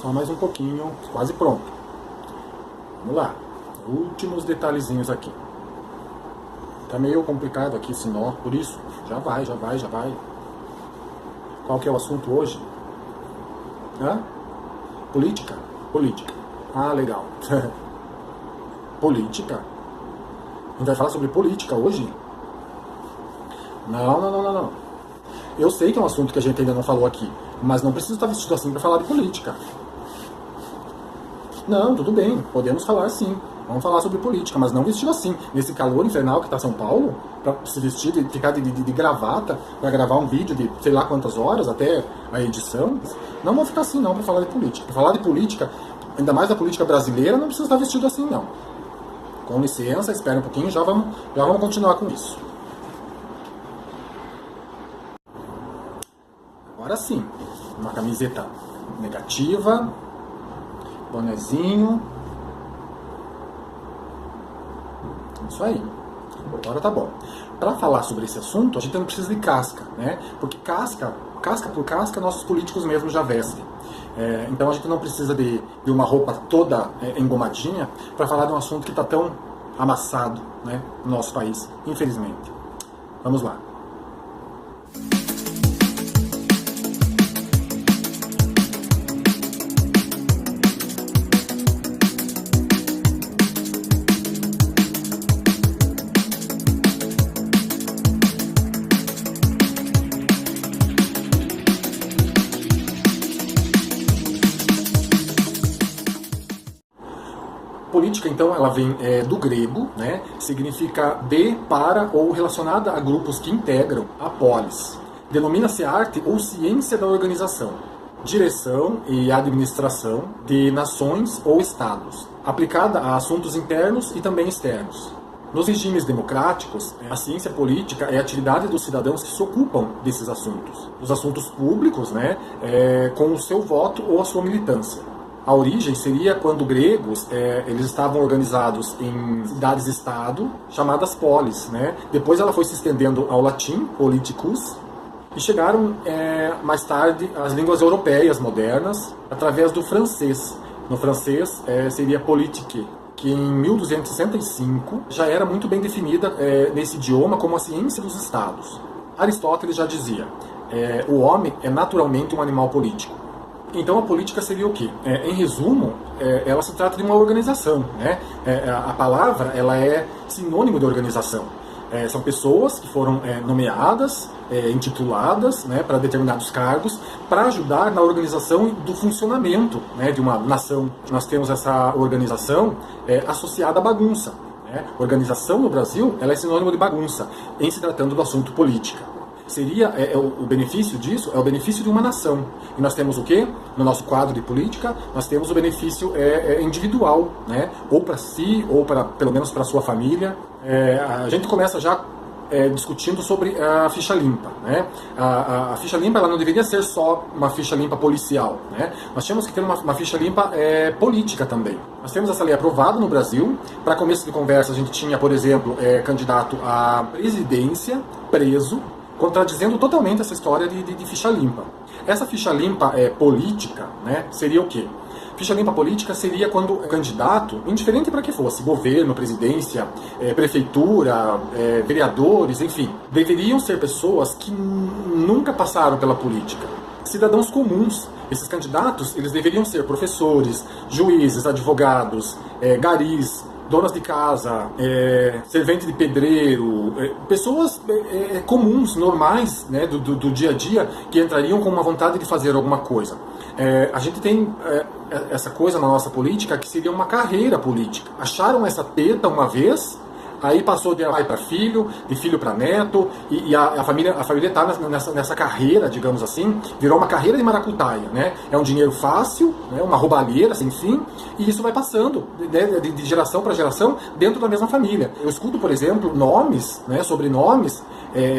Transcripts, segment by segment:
Só mais um pouquinho, quase pronto. Vamos lá. Últimos detalhezinhos aqui. Tá meio complicado aqui esse nó, por isso, já vai. Qual que é o assunto hoje? Hã? Política? Política. Ah, legal. Política? A gente vai falar sobre política hoje? Não. Eu sei que é um assunto que a gente ainda não falou aqui, mas não precisa estar vestido assim para falar de política. Não, tudo bem, podemos falar sim. Vamos falar sobre política, mas não vestido assim. Nesse calor infernal que está São Paulo, para se vestir, ficar de gravata, para gravar um vídeo de sei lá quantas horas, até a edição. Não vou ficar assim não para falar de política. Para falar de política, ainda mais da política brasileira, não precisa estar vestido assim não. Com licença, espera um pouquinho, já vamos continuar com isso. Agora sim, uma camiseta negativa, bonezinho. Isso aí. Agora tá bom. Para falar sobre esse assunto, a gente não precisa de casca, né? Porque casca por casca, nossos políticos mesmo já vestem. Então a gente não precisa de uma roupa toda engomadinha para falar de um assunto que está tão amassado, né, no nosso país, infelizmente. Vamos lá. Política, então, ela vem do grego, né? Significa de, para ou relacionada a grupos que integram a polis. Denomina-se arte ou ciência da organização, direção e administração de nações ou estados, aplicada a assuntos internos e também externos. Nos regimes democráticos, a ciência política é a atividade dos cidadãos que se ocupam desses assuntos, os assuntos públicos, né? Com o seu voto ou a sua militância. A origem seria quando gregos eles estavam organizados em cidades-estado, chamadas polis, né? Depois ela foi se estendendo ao latim, politicus, e chegaram mais tarde às línguas europeias modernas, através do francês. No francês seria politique, que em 1265 já era muito bem definida nesse idioma como a ciência dos estados. Aristóteles já dizia, o homem é naturalmente um animal político. Então a política seria o quê? Em resumo, ela se trata de uma organização, né? A palavra ela é sinônimo de organização. São pessoas que foram nomeadas, intituladas, né, para determinados cargos, para ajudar na organização do funcionamento, né, de uma nação. Nós temos essa organização associada à bagunça, né? Organização no Brasil ela é sinônimo de bagunça, em se tratando do assunto política. Seria o benefício disso é o benefício de uma nação. E nós temos o quê? No nosso quadro de política, nós temos o benefício individual, né? Ou para si, ou pelo menos para a sua família. A gente começa já discutindo sobre a ficha limpa, né? A ficha limpa ela não deveria ser só uma ficha limpa policial, né? Nós temos que ter uma ficha limpa política também. Nós temos essa lei aprovada no Brasil. Para começo de conversa, a gente tinha, por exemplo, candidato à presidência preso, contradizendo totalmente essa história de ficha limpa. Essa ficha limpa política, né, seria o quê? Ficha limpa política seria quando o candidato, indiferente para que fosse, governo, presidência, prefeitura, vereadores, enfim, deveriam ser pessoas que nunca passaram pela política. Cidadãos comuns. Esses candidatos, eles deveriam ser professores, juízes, advogados, garis, donas de casa, servente de pedreiro, pessoas comuns, normais, né, do dia a dia, que entrariam com uma vontade de fazer alguma coisa. A gente tem essa coisa na nossa política que seria uma carreira política. Acharam essa teta uma vez, aí passou de pai para filho, de filho para neto, e a família está nessa carreira, digamos assim, virou uma carreira de maracutaia, né? É um dinheiro fácil, né? Uma roubalheira sem fim, e isso vai passando de geração para geração dentro da mesma família. Eu escuto, por exemplo, nomes, né, sobrenomes,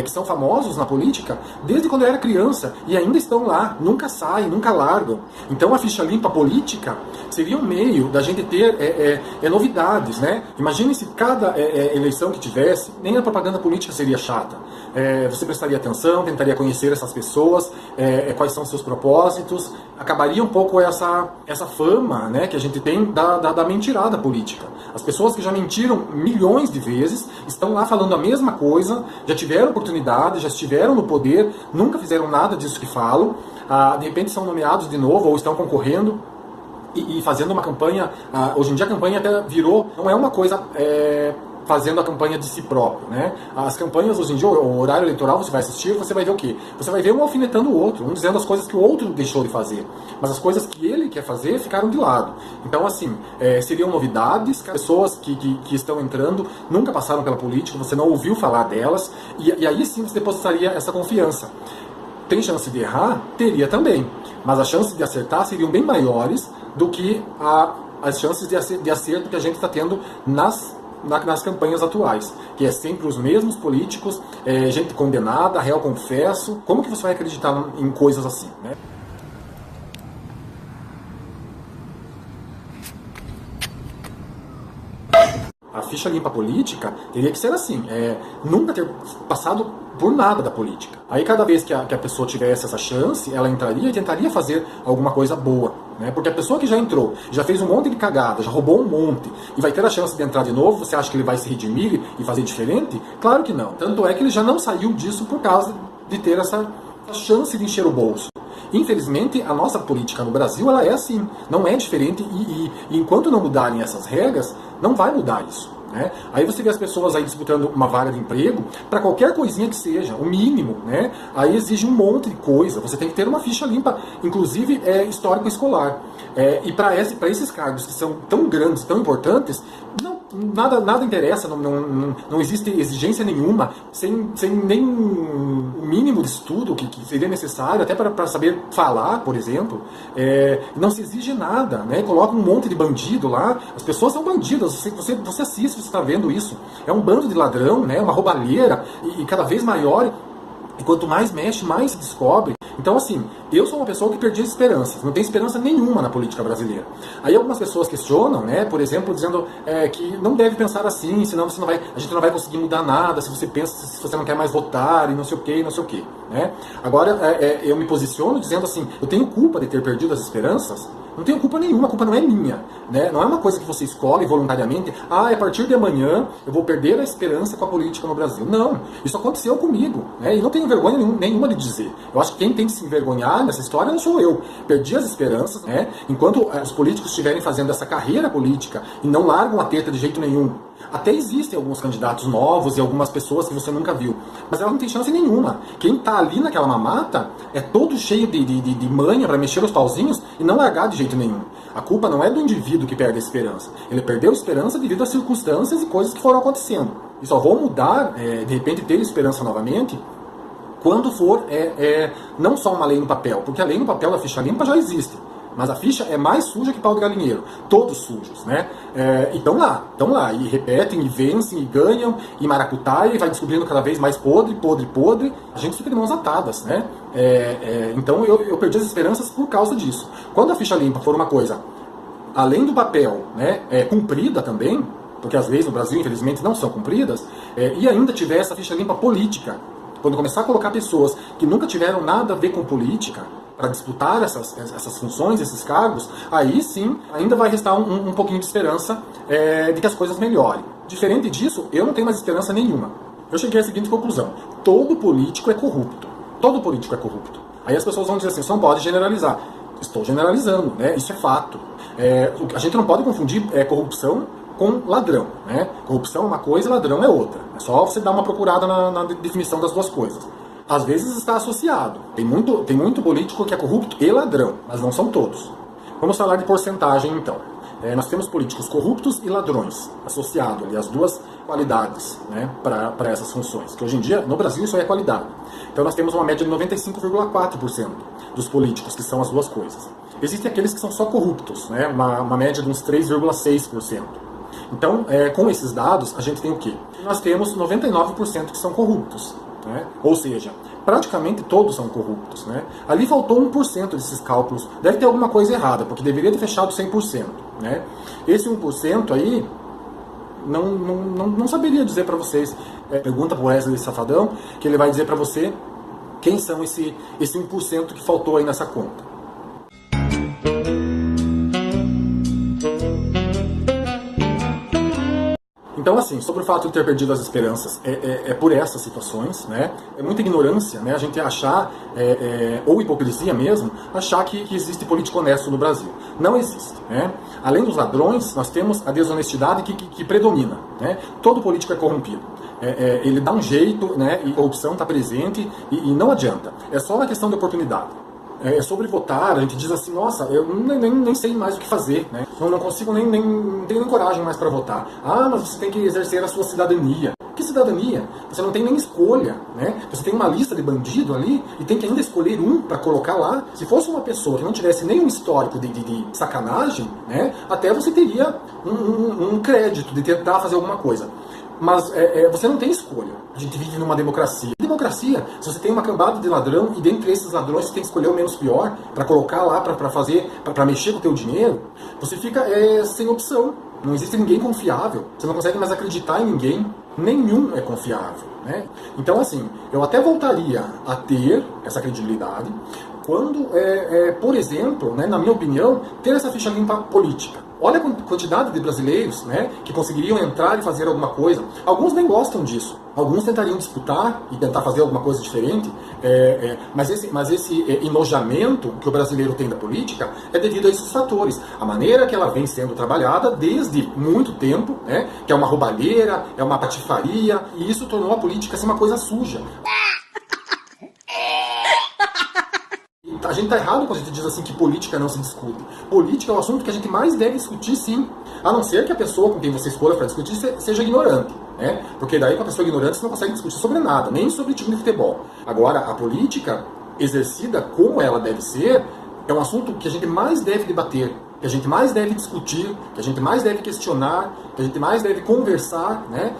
que são famosos na política desde quando eu era criança e ainda estão lá, nunca saem, nunca largam. Então a ficha limpa política seria um meio da gente ter novidades, né? Imagine se cada eleição que tivesse, nem a propaganda política seria chata. Você prestaria atenção, tentaria conhecer essas pessoas, quais são seus propósitos, acabaria um pouco essa fama, né, que a gente tem da mentirada política. As pessoas que já mentiram milhões de vezes estão lá falando a mesma coisa, já tiveram oportunidade, já estiveram no poder, nunca fizeram nada disso que falam, de repente são nomeados de novo ou estão concorrendo e fazendo uma campanha. Hoje em dia a campanha até virou, não é uma coisa fazendo a campanha de si próprio, né? As campanhas hoje em dia, o horário eleitoral, você vai assistir, você vai ver o quê? Você vai ver um alfinetando o outro, um dizendo as coisas que o outro deixou de fazer, mas as coisas que ele quer fazer ficaram de lado. Então, assim, seriam novidades, pessoas que estão entrando, nunca passaram pela política, você não ouviu falar delas, e aí sim você depositaria essa confiança. Tem chance de errar? Teria também, mas as chances de acertar seriam bem maiores do que as chances de acerto que a gente está tendo nas campanhas atuais, que é sempre os mesmos políticos, gente condenada, réu confesso. Como que você vai acreditar em coisas assim, né? A ficha limpa política teria que ser assim, nunca ter passado por nada da política. Aí cada vez que a pessoa tivesse essa chance, ela entraria e tentaria fazer alguma coisa boa, né? Porque a pessoa que já entrou, já fez um monte de cagada, já roubou um monte, e vai ter a chance de entrar de novo, você acha que ele vai se redimir e fazer diferente? Claro que não. Tanto é que ele já não saiu disso por causa de ter essa chance de encher o bolso. Infelizmente, a nossa política no Brasil, ela é assim, não é diferente, e enquanto não mudarem essas regras, não vai mudar isso, né? Aí você vê as pessoas aí disputando uma vaga de emprego para qualquer coisinha que seja, o mínimo, né? Aí exige um monte de coisa, você tem que ter uma ficha limpa, inclusive histórico escolar. E para esses cargos que são tão grandes, tão importantes, nada interessa, não existe exigência nenhuma, sem nem o mínimo de estudo que seria necessário, até para saber falar, por exemplo. Não se exige nada, né? Coloca um monte de bandido lá, as pessoas são bandidas, você assiste, você está vendo isso. É um bando de ladrão, né? Uma roubalheira, e cada vez maior. E quanto mais mexe, mais se descobre. Então, assim, eu sou uma pessoa que perdi as esperanças. Não tem esperança nenhuma na política brasileira. Aí algumas pessoas questionam, né, por exemplo, dizendo que não deve pensar assim, senão a gente não vai conseguir mudar nada, se você pensa, se você não quer mais votar, e não sei o que, não sei o que, né? Agora, eu me posiciono dizendo assim, eu tenho culpa de ter perdido as esperanças? Não tenho culpa nenhuma, a culpa não é minha, né? Não é uma coisa que você escolhe voluntariamente, a partir de amanhã eu vou perder a esperança com a política no Brasil. Não, isso aconteceu comigo, né? E não tenho vergonha nenhuma de dizer. Eu acho que quem tem que se envergonhar nessa história não sou eu. Perdi as esperanças, né? Enquanto os políticos estiverem fazendo essa carreira política e não largam a teta de jeito nenhum. Até existem alguns candidatos novos e algumas pessoas que você nunca viu, mas ela não tem chance nenhuma. Quem está ali naquela mamata é todo cheio de manha para mexer os pauzinhos e não largar de jeito nenhum. A culpa não é do indivíduo que perde a esperança. Ele perdeu a esperança devido às circunstâncias e coisas que foram acontecendo. E só vão mudar, de repente ter esperança novamente, quando for não só uma lei no papel, porque a lei no papel da ficha limpa já existe. Mas a ficha é mais suja que pau de galinheiro. Todos sujos, né? E estão lá. E repetem, e vencem, e ganham, e maracutaia, e vai descobrindo cada vez mais podre. A gente fica de mãos atadas, né? Então eu perdi as esperanças por causa disso. Quando a ficha limpa for uma coisa, além do papel, né, cumprida também, porque as leis no Brasil, infelizmente, não são cumpridas, e ainda tiver essa ficha limpa política, quando começar a colocar pessoas que nunca tiveram nada a ver com política, para disputar essas funções, esses cargos, aí sim ainda vai restar um pouquinho de esperança de que as coisas melhorem. Diferente disso, eu não tenho mais esperança nenhuma. Eu cheguei à seguinte conclusão: todo político é corrupto. Todo político é corrupto. Aí as pessoas vão dizer assim, você não pode generalizar. Estou generalizando, né? Isso é fato. A gente não pode confundir corrupção com ladrão, né? Corrupção é uma coisa, ladrão é outra. É só você dar uma procurada na definição das duas coisas. Às vezes está associado. Tem muito político que é corrupto e ladrão, mas não são todos. Vamos falar de porcentagem, então. Nós temos políticos corruptos e ladrões, associado ali as duas qualidades, né, para essas funções. Que hoje em dia, no Brasil, isso aí é qualidade. Então nós temos uma média de 95,4% dos políticos que são as duas coisas. Existem aqueles que são só corruptos, né, uma média de uns 3,6%. Então, com esses dados, a gente tem o quê? Nós temos 99% que são corruptos. né? Ou seja, praticamente todos são corruptos, né? Ali faltou 1% desses cálculos. Deve ter alguma coisa errada, porque deveria ter fechado 100%, né? Esse 1% aí, não saberia dizer para vocês. Pergunta pro Wesley Safadão, que ele vai dizer para você quem são esse 1% que faltou aí nessa conta. Então, assim, sobre o fato de ter perdido as esperanças, é por essas situações, né? É muita ignorância, né? A gente achar, ou hipocrisia mesmo, achar que existe político honesto no Brasil. Não existe, né? Além dos ladrões, nós temos a desonestidade que predomina, né? Todo político é corrompido. Ele dá um jeito, né? E a corrupção está presente e não adianta. É só uma questão de oportunidade. Sobre votar, a gente diz assim, nossa, eu nem sei mais o que fazer, né? Não consigo não tenho nem coragem mais para votar. Ah, mas você tem que exercer a sua cidadania. Que cidadania? Você não tem nem escolha, né? Você tem uma lista de bandido ali e tem que ainda escolher um para colocar lá. Se fosse uma pessoa que não tivesse nenhum histórico de sacanagem, né? Até você teria um crédito de tentar fazer alguma coisa. Mas você não tem escolha. A gente vive numa democracia. Democracia, se você tem uma cambada de ladrão e dentre esses ladrões você tem que escolher o menos pior para colocar lá, para mexer com o teu dinheiro, você fica sem opção. Não existe ninguém confiável. Você não consegue mais acreditar em ninguém. Nenhum é confiável, né? Então, assim, eu até voltaria a ter essa credibilidade quando, por exemplo, né, na minha opinião, ter essa ficha limpa política. Olha a quantidade de brasileiros, né, que conseguiriam entrar e fazer alguma coisa. Alguns nem gostam disso. Alguns tentariam disputar e tentar fazer alguma coisa diferente. Mas esse enojamento que o brasileiro tem da política é devido a esses fatores. A maneira que ela vem sendo trabalhada desde muito tempo, né, que é uma roubalheira, é uma patifaria, e isso tornou a política assim, uma coisa suja. A gente tá errado quando a gente diz assim que política não se discute. Política é o assunto que a gente mais deve discutir, sim. A não ser que a pessoa com quem você escolha para discutir seja ignorante, né? Porque daí com a pessoa ignorante você não consegue discutir sobre nada, nem sobre time de futebol. Agora, a política exercida como ela deve ser é um assunto que a gente mais deve debater, que a gente mais deve discutir, que a gente mais deve questionar, que a gente mais deve conversar, né?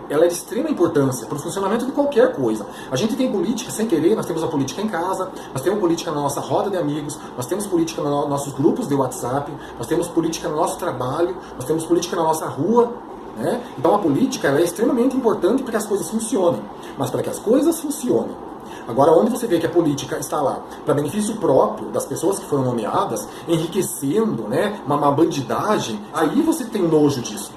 Ela é de extrema importância para o funcionamento de qualquer coisa. A gente tem política sem querer, nós temos a política em casa, nós temos política na nossa roda de amigos, nós temos política nos nossos grupos de WhatsApp, nós temos política no nosso trabalho, nós temos política na nossa rua, né? Então a política ela é extremamente importante para que as coisas funcionem, mas para que as coisas funcionem. Agora, onde você vê que a política está lá para benefício próprio das pessoas que foram nomeadas, enriquecendo, né, uma bandidagem, aí você tem nojo disso.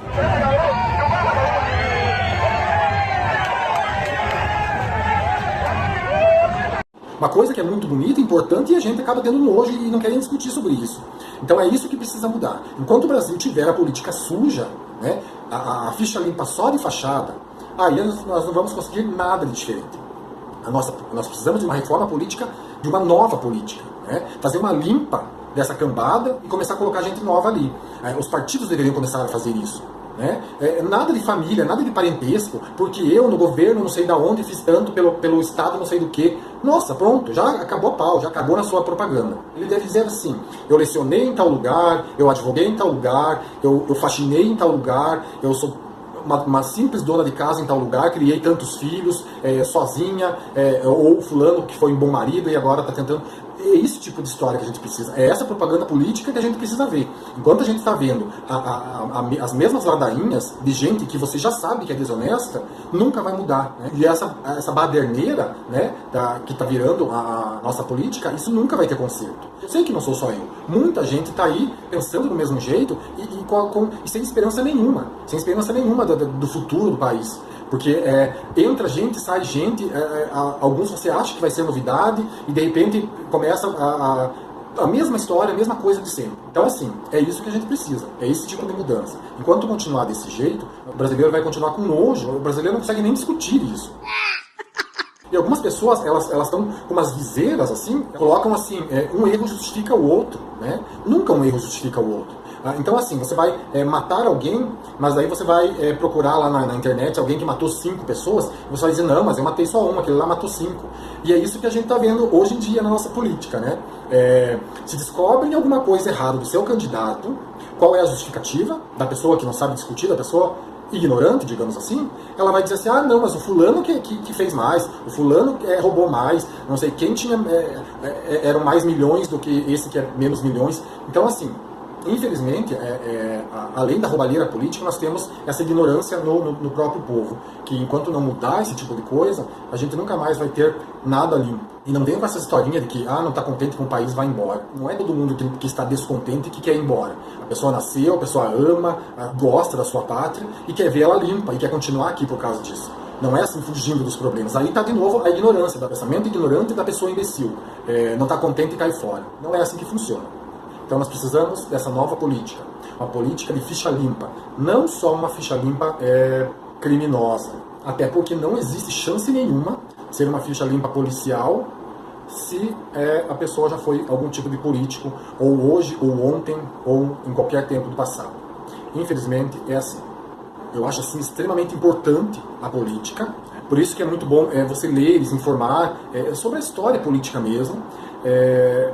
Uma coisa que é muito bonita, importante, e a gente acaba tendo nojo e não querem discutir sobre isso. Então é isso que precisa mudar. Enquanto o Brasil tiver a política suja, né, a ficha limpa só de fachada, aí nós não vamos conseguir nada de diferente. Nós precisamos de uma reforma política, de uma nova política, né? Fazer uma limpa dessa cambada e começar a colocar gente nova ali. Os partidos deveriam começar a fazer isso, né? Nada de família, nada de parentesco, porque eu no governo não sei da onde fiz tanto pelo Estado não sei do que. Nossa, pronto, já acabou a pau, já acabou na sua propaganda. Ele deve dizer assim, eu lecionei em tal lugar, eu advoguei em tal lugar, eu faxinei em tal lugar, eu sou uma simples dona de casa em tal lugar, criei tantos filhos, sozinha, ou fulano que foi um bom marido e agora está tentando... É esse tipo de história que a gente precisa. É essa propaganda política que a gente precisa ver. Enquanto a gente está vendo as mesmas ladainhas de gente que você já sabe que é desonesta, nunca vai mudar, né? E essa baderneira, né, que está virando a nossa política, isso nunca vai ter conserto. Eu sei que não sou só eu. Muita gente está aí pensando do mesmo jeito e sem esperança nenhuma. Sem esperança nenhuma do futuro do país. Porque entra gente, sai gente, alguns você acha que vai ser novidade e de repente começa a mesma história, a mesma coisa de sempre. Então assim, é isso que a gente precisa, é esse tipo de mudança. Enquanto continuar desse jeito, o brasileiro vai continuar com nojo, o brasileiro não consegue nem discutir isso. E algumas pessoas, elas estão com umas viseiras assim, colocam assim, um erro justifica o outro, né? Nunca um erro justifica o outro. Então assim, você vai matar alguém, mas daí você vai procurar lá na internet alguém que matou 5 pessoas, e você vai dizer, não, mas eu matei só uma, aquele lá matou 5. E é isso que a gente está vendo hoje em dia na nossa política, né? Se descobrem alguma coisa errada do seu candidato, qual é a justificativa da pessoa que não sabe discutir, da pessoa ignorante, digamos assim, ela vai dizer assim, ah, não, mas o fulano que fez mais, o fulano roubou mais, não sei quem tinha, eram mais milhões do que esse que é menos milhões. Então, assim, infelizmente, além da roubalheira política, nós temos essa ignorância no próprio povo, que enquanto não mudar esse tipo de coisa, a gente nunca mais vai ter nada limpo. E não vem com essa historinha de que, não está contente com o país, vai embora. Não é todo mundo que está descontente que quer ir embora. A pessoa nasceu, a pessoa ama, gosta da sua pátria e quer ver ela limpa e quer continuar aqui por causa disso. Não é assim fugindo dos problemas. Aí está de novo a ignorância, do pensamento ignorante da pessoa imbecil. Não está contente e cai fora. Não é assim que funciona. Então nós precisamos dessa nova política, uma política de ficha limpa, não só uma ficha limpa criminosa, até porque não existe chance nenhuma ser uma ficha limpa policial se a pessoa já foi algum tipo de político, ou hoje, ou ontem, ou em qualquer tempo do passado. Infelizmente é assim. Eu acho assim extremamente importante a política, por isso que é muito bom você ler, se informar sobre a história política mesmo,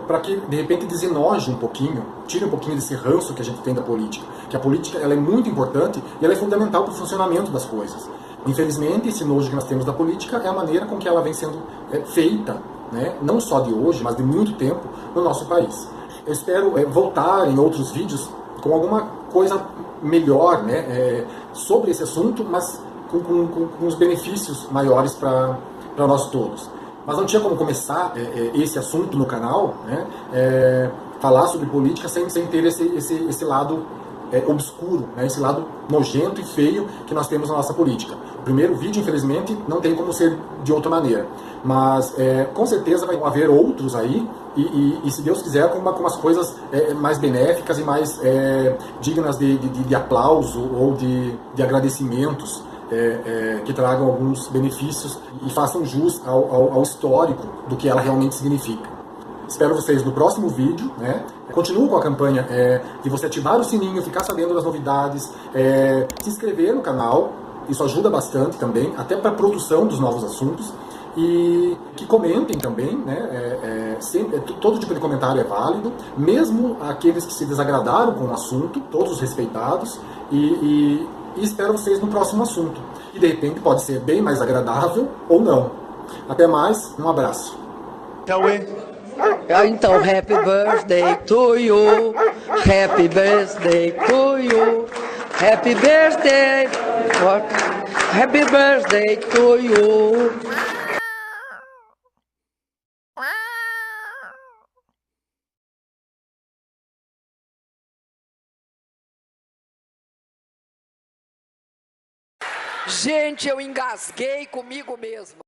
para que de repente desenoje um pouquinho, tire um pouquinho desse ranço que a gente tem da política, que a política ela é muito importante e ela é fundamental para o funcionamento das coisas. Infelizmente, esse nojo que nós temos da política é a maneira com que ela vem sendo feita, né? Não só de hoje, mas de muito tempo no nosso país. Eu espero voltar em outros vídeos com alguma coisa melhor, né? Sobre esse assunto, mas com os benefícios maiores para nós todos. Mas não tinha como começar esse assunto no canal, né? Falar sobre política sem ter esse lado obscuro, né? Esse lado nojento e feio que nós temos na nossa política. O primeiro vídeo, infelizmente, não tem como ser de outra maneira, mas com certeza vai haver outros aí, e se Deus quiser, com umas coisas mais benéficas e mais dignas de aplauso ou de agradecimentos, que tragam alguns benefícios e façam jus ao histórico do que ela realmente significa. Espero vocês no próximo vídeo, né? Continuo com a campanha de você ativar o sininho, ficar sabendo das novidades, se inscrever no canal, isso ajuda bastante também, até para a produção dos novos assuntos, e que comentem também, né? Todo tipo de comentário é válido, mesmo aqueles que se desagradaram com o assunto, todos respeitados, e espero vocês no próximo assunto, que de repente pode ser bem mais agradável ou não. Até mais, um abraço. Então, happy birthday to you, happy birthday to you, happy birthday, happy birthday to you. Gente, eu engasguei comigo mesmo.